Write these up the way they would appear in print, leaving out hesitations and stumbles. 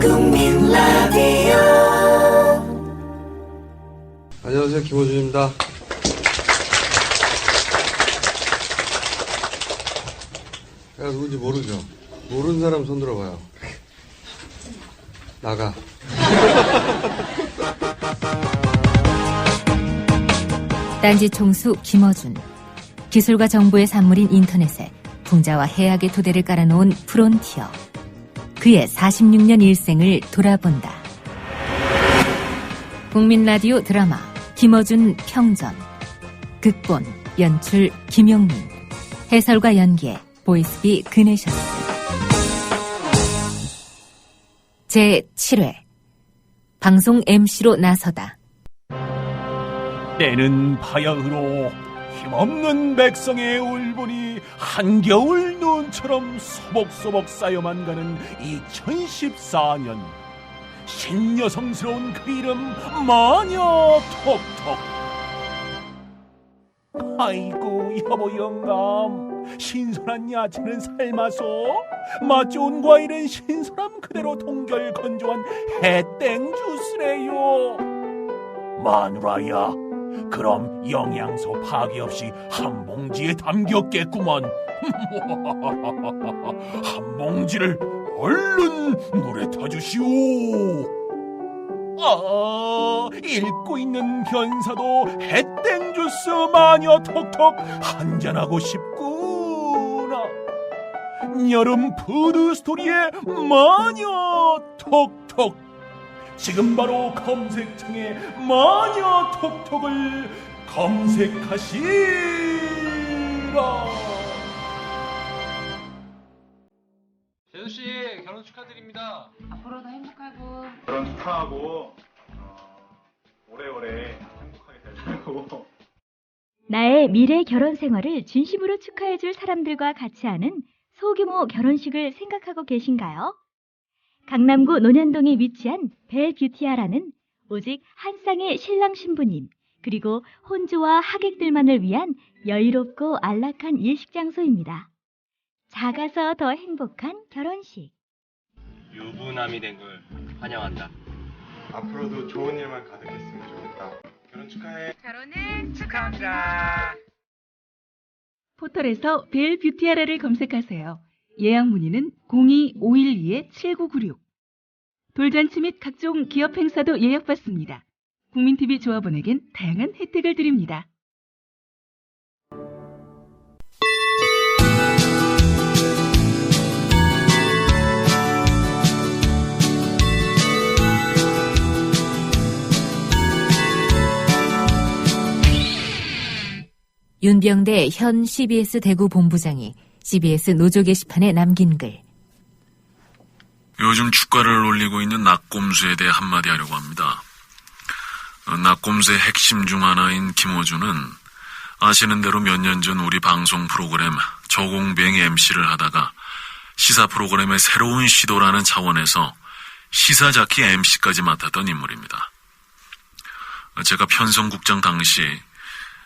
국민 라디오. 안녕하세요, 김호준입니다. 내가 누군지 모르죠? 모르는 사람 손 들어봐요. 나가. 딴지 총수 김어준. 기술과 정보의 산물인 인터넷에 풍자와 해악의 토대를 깔아놓은 프론티어. 그의 46년 일생을 돌아본다. 국민 라디오 드라마 김어준 평전. 극본, 연출 김용민. 해설과 연기에 보이스비 그네셔스. 제7회 방송 MC로 나서다. 때는 바야흐로 힘없는 백성의 울분이 한겨울 눈처럼 소복소복 쌓여만 가는 2014년. 신여성스러운 그 이름 마녀 톡톡. 아이고 여보 영감, 신선한 야채는 삶아서 맛 좋은 과일은 신선함 그대로 동결 건조한 해땡 주스래요. 마누라야, 그럼 영양소 파괴 없이 한 봉지에 담겼겠구만. 한 봉지를 얼른 물에 타주시오. 읽고 있는 변사도 해땡 주스 마녀 톡톡 한잔하고 싶구나. 여름 푸드 스토리의 마녀 톡톡. 지금 바로 검색창에 마녀 톡톡을 검색하시라. 재수씨 결혼 축하드립니다. 앞으로도 행복하고 결혼 축하하고 오래오래 행복하게 살고. 나의 미래 결혼 생활을 진심으로 축하해줄 사람들과 같이 하는 소규모 결혼식을 생각하고 계신가요? 강남구 논현동에 위치한 벨뷰티아라는 오직 한 쌍의 신랑 신부님 그리고 혼주와 하객들만을 위한 여유롭고 안락한 일식 장소입니다. 작아서 더 행복한 결혼식. 유부남이 된 걸 환영한다. 앞으로도 좋은 일만 가득했으면 좋겠다. 결혼 축하해. 결혼을 축하합니다. 포털에서 벨뷰티아라를 검색하세요. 예약 문의는 02-512-7996. 돌잔치 및 각종 기업 행사도 예약받습니다. 국민TV 조합원에겐 다양한 혜택을 드립니다. 윤병대 현 CBS 대구 본부장이 CBS 노조 게시판에 남긴 글. 요즘 주가를 올리고 있는 낙곰수에 대해 한마디 하려고 합니다. 낙곰수의 핵심 중 하나인 김호준은 아시는 대로 몇 년 전 우리 방송 프로그램 저공병 MC를 하다가 시사 프로그램의 새로운 시도라는 차원에서 시사자키 MC까지 맡았던 인물입니다. 제가 편성국장 당시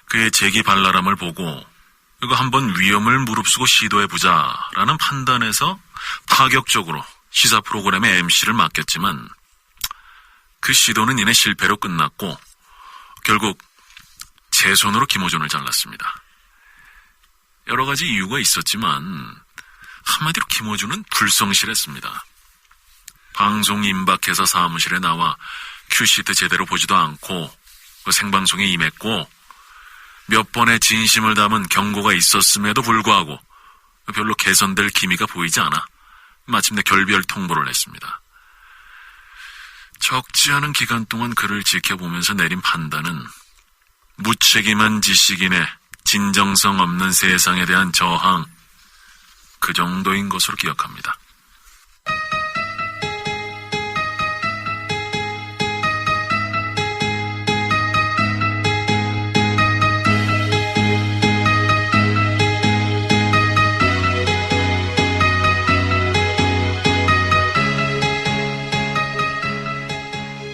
그의 재기발랄함을 보고 이거 한번 위험을 무릅쓰고 시도해보자라는 판단에서 파격적으로 시사 프로그램의 MC를 맡겼지만 그 시도는 이내 실패로 끝났고 결국 제 손으로 김호준을 잘랐습니다. 여러 가지 이유가 있었지만 한마디로 김호준은 불성실했습니다. 방송 임박해서 사무실에 나와 큐시트 제대로 보지도 않고 생방송에 임했고 몇 번의 진심을 담은 경고가 있었음에도 불구하고 별로 개선될 기미가 보이지 않아 마침내 결별 통보를 했습니다. 적지 않은 기간 동안 그를 지켜보면서 내린 판단은 무책임한 지식인의 진정성 없는 세상에 대한 저항, 그 정도인 것으로 기억합니다.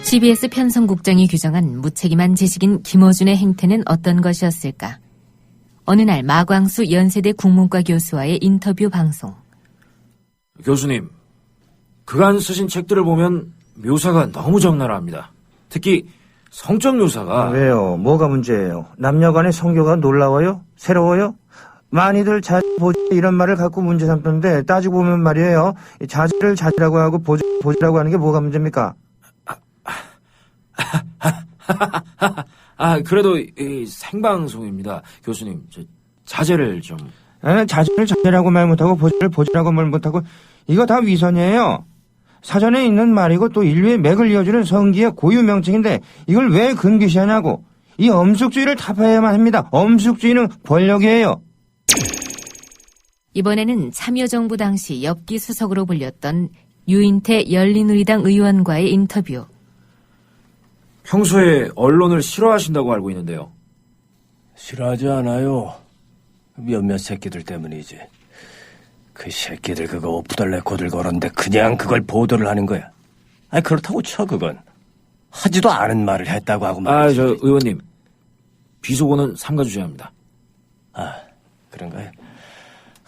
CBS 편성국장이 규정한 무책임한 지식인 김어준의 행태는 어떤 것이었을까? 어느 날 마광수 연세대 국문과 교수와의 인터뷰 방송. 교수님, 그간 쓰신 책들을 보면 묘사가 너무 적나라합니다. 특히 성적 묘사가. 왜요? 뭐가 문제예요? 남녀간의 성교가 놀라워요? 새로워요? 많이들 보지 이런 말을 갖고 문제 삼던데 따지고 보면 말이에요. 자질을 자질이라고 하고 보지라고 하는 게 뭐가 문제입니까? 그래도 생방송입니다. 교수님, 자제를 좀. 자질을 자질이라고 말 못하고 보지라고 말 못하고 이거 다 위선이에요. 사전에 있는 말이고 또 인류의 맥을 이어주는 성기의 고유 명칭인데 이걸 왜 금기시하냐고. 이 엄숙주의를 타파해야만 합니다. 엄숙주의는 권력이에요. 이번에는 참여정부 당시 엽기 수석으로 불렸던 유인태 열린우리당 의원과의 인터뷰. 평소에 언론을 싫어하신다고 알고 있는데요. 싫어하지 않아요. 몇몇 새끼들 때문이지. 그 새끼들 그거 오프더 레코드를 걸었는데 그냥 그걸 보도를 하는 거야. 그렇다고 쳐 그건. 하지도 않은 말을 했다고 하고 말이지. 저 의원님. 비속어는 삼가주셔야 합니다. 그런가요?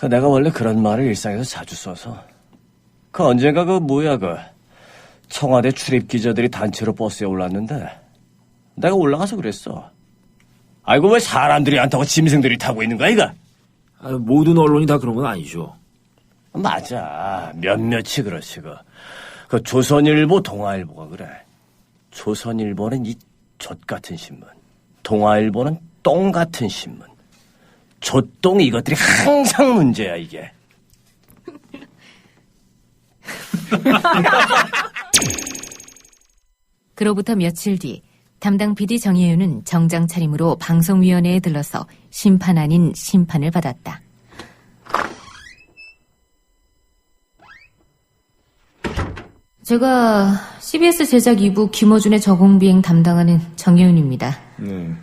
내가 원래 그런 말을 일상에서 자주 써서. 언젠가 청와대 출입 기자들이 단체로 버스에 올랐는데 내가 올라가서 그랬어. 아이고 왜 사람들이 안 타고 짐승들이 타고 있는 거야 이거? 모든 언론이 다 그런 건 아니죠. 맞아. 몇몇이 그렇지. 조선일보, 동아일보가 그래. 조선일보는 이 젖 같은 신문. 동아일보는 똥 같은 신문. 조똥 이것들이 항상 문제야 이게. 그로부터 며칠 뒤 담당 PD 정혜윤은 정장 차림으로 방송위원회에 들러서 심판 아닌 심판을 받았다. 제가 CBS 제작 2부 김어준의 저공비행 담당하는 정혜윤입니다. 네.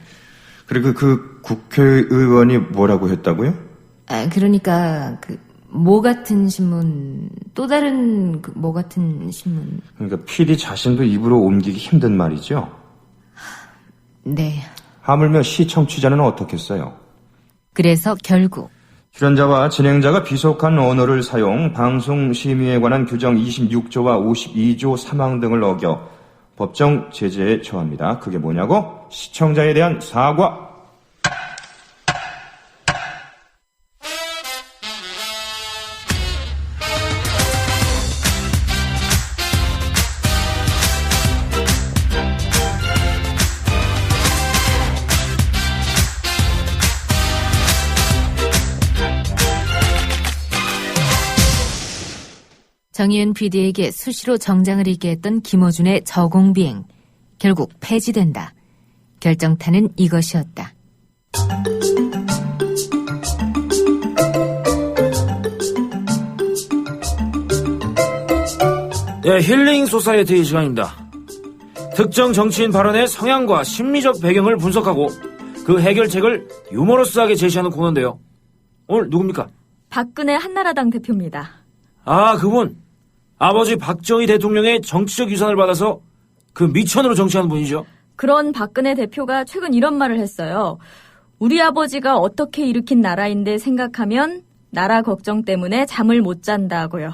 그리고 그 국회의원이 뭐라고 했다고요? 그러니까 뭐 같은 신문, 또 다른 뭐 같은 신문. 그러니까 PD 자신도 입으로 옮기기 힘든 말이죠? 네. 하물며 시청취자는 어떻겠어요? 그래서 결국 출연자와 진행자가 비속한 언어를 사용, 방송심의에 관한 규정 26조와 52조 3항 등을 어겨 법정 제재에 처합니다. 그게 뭐냐고? 시청자에 대한 사과. 정희은 PD에게 수시로 정장을 입게 했던 김어준의 저공비행. 결국 폐지된다. 결정타는 이것이었다. 힐링 소사이어티 시간입니다. 특정 정치인 발언의 성향과 심리적 배경을 분석하고 그 해결책을 유머러스하게 제시하는 코너인데요. 오늘 누굽니까? 박근혜 한나라당 대표입니다. 그분. 아버지 박정희 대통령의 정치적 유산을 받아서 그 미천으로 정치하는 분이죠. 그런 박근혜 대표가 최근 이런 말을 했어요. 우리 아버지가 어떻게 일으킨 나라인데 생각하면 나라 걱정 때문에 잠을 못 잔다고요.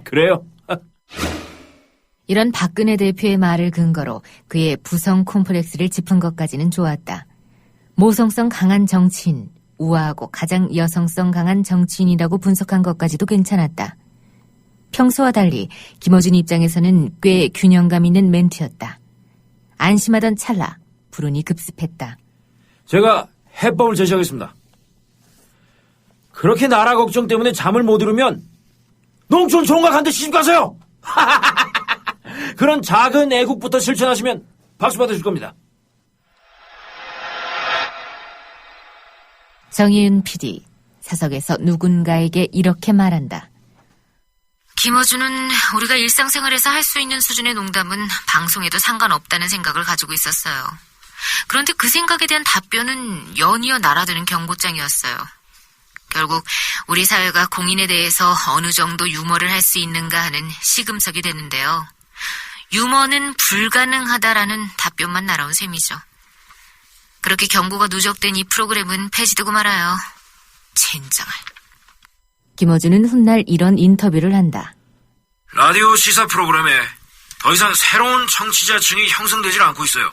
그래요? 이런 박근혜 대표의 말을 근거로 그의 부성 콤플렉스를 짚은 것까지는 좋았다. 모성성 강한 정치인, 우아하고 가장 여성성 강한 정치인이라고 분석한 것까지도 괜찮았다. 평소와 달리 김어준 입장에서는 꽤 균형감 있는 멘트였다. 안심하던 찰나 불운이 급습했다. 제가 해법을 제시하겠습니다. 그렇게 나라 걱정 때문에 잠을 못 이루면 농촌 총각 한 대 시집 가세요. 그런 작은 애국부터 실천하시면 박수 받아줄 겁니다. 정희은 PD, 사석에서 누군가에게 이렇게 말한다. 김어준은 우리가 일상생활에서 할 수 있는 수준의 농담은 방송에도 상관없다는 생각을 가지고 있었어요. 그런데 그 생각에 대한 답변은 연이어 날아드는 경고장이었어요. 결국 우리 사회가 공인에 대해서 어느 정도 유머를 할 수 있는가 하는 시금석이 됐는데요. 유머는 불가능하다라는 답변만 날아온 셈이죠. 그렇게 경고가 누적된 이 프로그램은 폐지되고 말아요. 젠장을. 김어준은 훗날 이런 인터뷰를 한다. 라디오 시사 프로그램에 더 이상 새로운 청취자층이 형성되질 않고 있어요.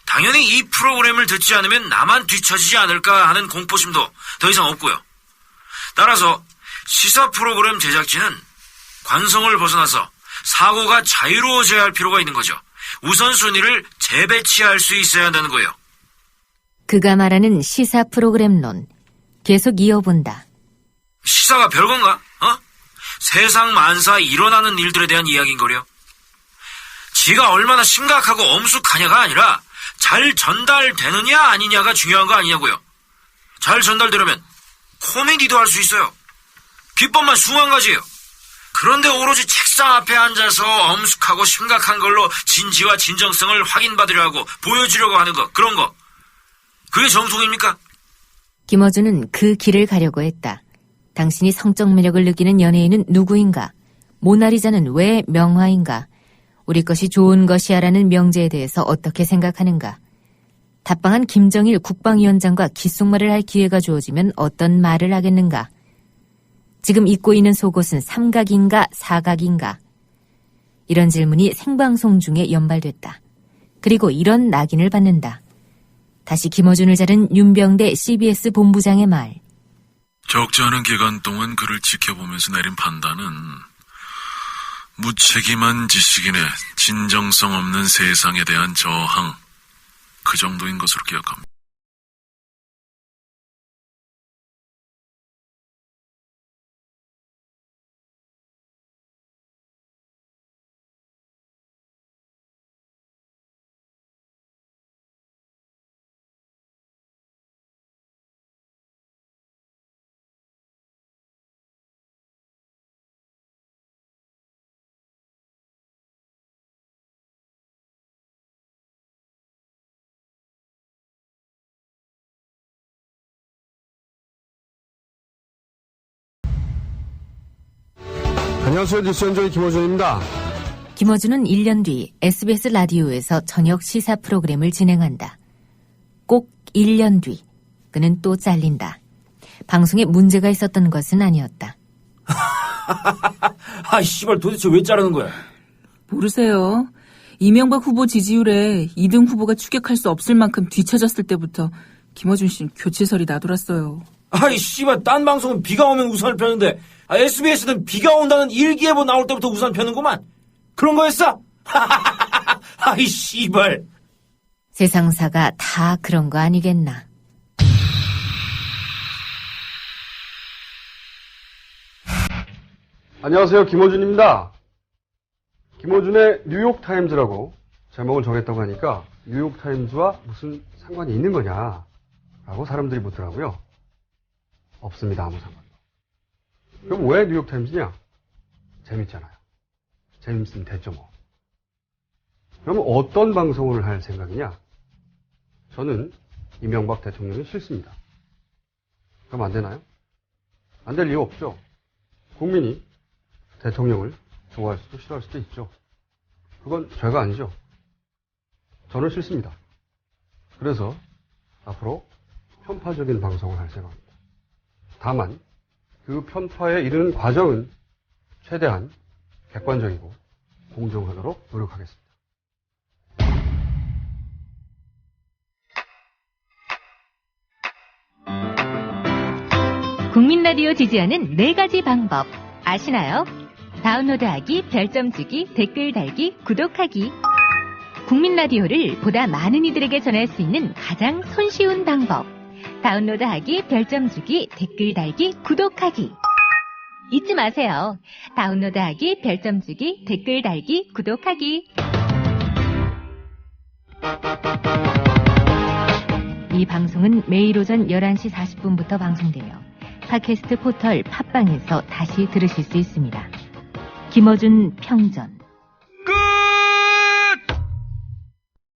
당연히 이 프로그램을 듣지 않으면 나만 뒤처지지 않을까 하는 공포심도 더 이상 없고요. 따라서 시사 프로그램 제작진은 관성을 벗어나서 사고가 자유로워져야 할 필요가 있는 거죠. 우선순위를 재배치할 수 있어야 한다는 거예요. 그가 말하는 시사 프로그램론 계속 이어본다. 시사가 별건가? 세상 만사 일어나는 일들에 대한 이야기인거려. 지가 얼마나 심각하고 엄숙하냐가 아니라 잘 전달되느냐 아니냐가 중요한 거 아니냐고요. 잘 전달되려면 코미디도 할 수 있어요. 비법만 20가지예요. 그런데 오로지 책상 앞에 앉아서 엄숙하고 심각한 걸로 진지와 진정성을 확인받으려 하고 보여주려고 하는 거, 그런 거. 그게 정통입니까? 김어준은 그 길을 가려고 했다. 당신이 성적 매력을 느끼는 연예인은 누구인가? 모나리자는 왜 명화인가? 우리 것이 좋은 것이야라는 명제에 대해서 어떻게 생각하는가? 답방한 김정일 국방위원장과 귓속말을 할 기회가 주어지면 어떤 말을 하겠는가? 지금 입고 있는 속옷은 삼각인가 사각인가? 이런 질문이 생방송 중에 연발됐다. 그리고 이런 낙인을 받는다. 다시 김어준을 자른 윤병대 CBS 본부장의 말. 적지 않은 기간 동안 그를 지켜보면서 내린 판단은 무책임한 지식인의 진정성 없는 세상에 대한 저항, 그 정도인 것으로 기억합니다. 안녕하세요. 뉴스연조의 김어준입니다. 김어준은 1년 뒤 SBS 라디오에서 저녁 시사 프로그램을 진행한다. 꼭 1년 뒤 그는 또 잘린다. 방송에 문제가 있었던 것은 아니었다. 아, 씨발, 도대체 왜 자르는 거야? 모르세요. 이명박 후보 지지율에 2등 후보가 추격할 수 없을 만큼 뒤처졌을 때부터 김어준 씨는 교체설이 나돌았어요. 아이, 씨발, 딴 방송은 비가 오면 우산을 펴는데 SBS는 비가 온다는 일기예보 나올 때부터 우산 펴는구만. 그런 거였어? 아이, 씨발. 세상사가 다 그런 거 아니겠나. 안녕하세요. 김어준입니다. 김어준의 뉴욕타임즈라고 제목을 정했다고 하니까 뉴욕타임즈와 무슨 상관이 있는 거냐라고 사람들이 묻더라고요. 없습니다. 아무 상관. 그럼 왜 뉴욕타임즈냐? 재밌잖아요. 재밌으면 됐죠 뭐. 그러면 어떤 방송을 할 생각이냐? 저는 이명박 대통령이 싫습니다. 그럼 안 되나요? 안 될 이유 없죠. 국민이 대통령을 좋아할 수도 싫어할 수도 있죠. 그건 죄가 아니죠. 저는 싫습니다. 그래서 앞으로 편파적인 방송을 할 생각입니다. 다만 그 편파에 이르는 과정은 최대한 객관적이고 공정하도록 노력하겠습니다. 국민 라디오 지지하는 4가지 방법 아시나요? 다운로드하기, 별점 주기, 댓글 달기, 구독하기. 국민 라디오를 보다 많은 이들에게 전할 수 있는 가장 손쉬운 방법. 다운로드하기, 별점 주기, 댓글 달기, 구독하기. 잊지 마세요. 다운로드하기, 별점 주기, 댓글 달기, 구독하기. 이 방송은 매일 오전 11시 40분부터 방송되며 팟캐스트 포털 팟빵에서 다시 들으실 수 있습니다. 김어준 평전